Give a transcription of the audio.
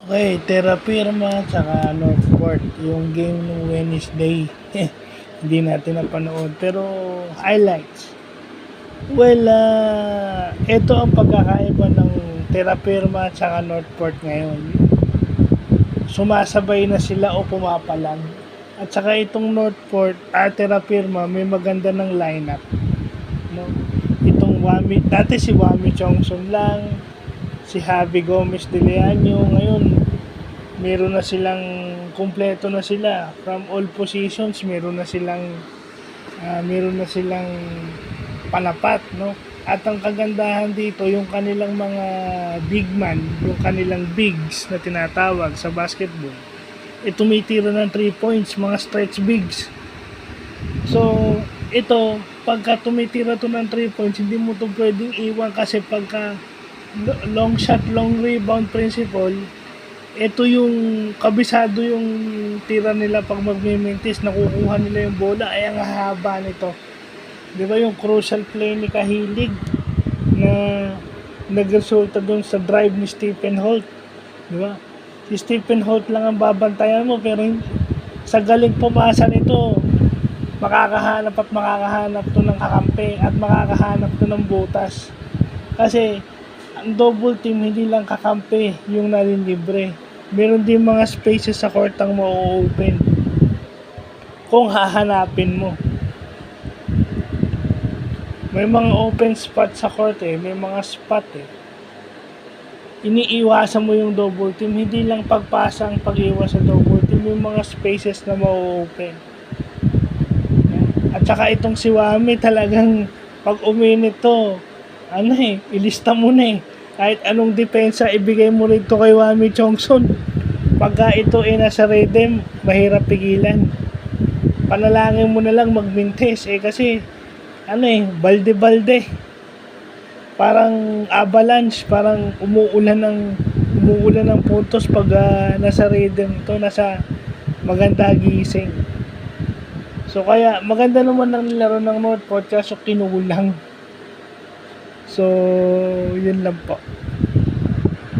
Okay, Terra Firma tsaka Northport, yung game ng Wednesday. Hindi natin napanood, pero highlights. Well, ito ang pagkakaiba ng Terra Firma tsaka Northport ngayon. Sumasabay na sila o pumapalag. At saka itong Northport at Terra Firma may maganda ng lineup. No? Itong Wami, dati si Wami Chongson lang, si Javi Gomez de Leaño, ngayon meron na silang kumpleto na sila from all positions, meron na silang panapat, no? At ang kagandahan dito, yung kanilang mga big man, yung kanilang bigs na tinatawag sa basketball, tumitira ng 3 points, mga stretch bigs. So, ito, pagka tumitira to ng 3 points, hindi mo to pwedeng iwan kasi pagka long shot, long rebound principle, ito yung kabisado yung tira nila pag magmimintis, nakukuha nila yung bola, ay ang haba nito. Di ba yung crucial play ni Kahilig na nagresulta doon sa drive ni Stephen Holt? Di ba? Si Stephen Holt lang ang babantayan mo, pero sa galing pumasa nito, makakahanap to ng kakampi at makakahanap to ng butas. Kasi ang double team hindi lang kakampi yung nalilibre. Meron din mga spaces sa court ang ma-open kung hahanapin mo. May mga open spot sa court may mga spot Iniiwasan mo yung double team, hindi lang pagpasa ang pag-iwas sa double team, yung mga spaces na ma-open. At saka itong si Wami talagang pag uminit to, ilista mo na kahit anong depensa ibigay mo rito kay Wami Chongson. Pagka ito nasa rhythm, mahirap pigilan. Panalangin mo na lang magmintes kasi balde-balde. Parang avalanche, parang umuulan ng puntos pag nasa rhythm to, nasa maganda gising. So kaya maganda naman ang laro ng Northport kaso kinulang. So yun lang po.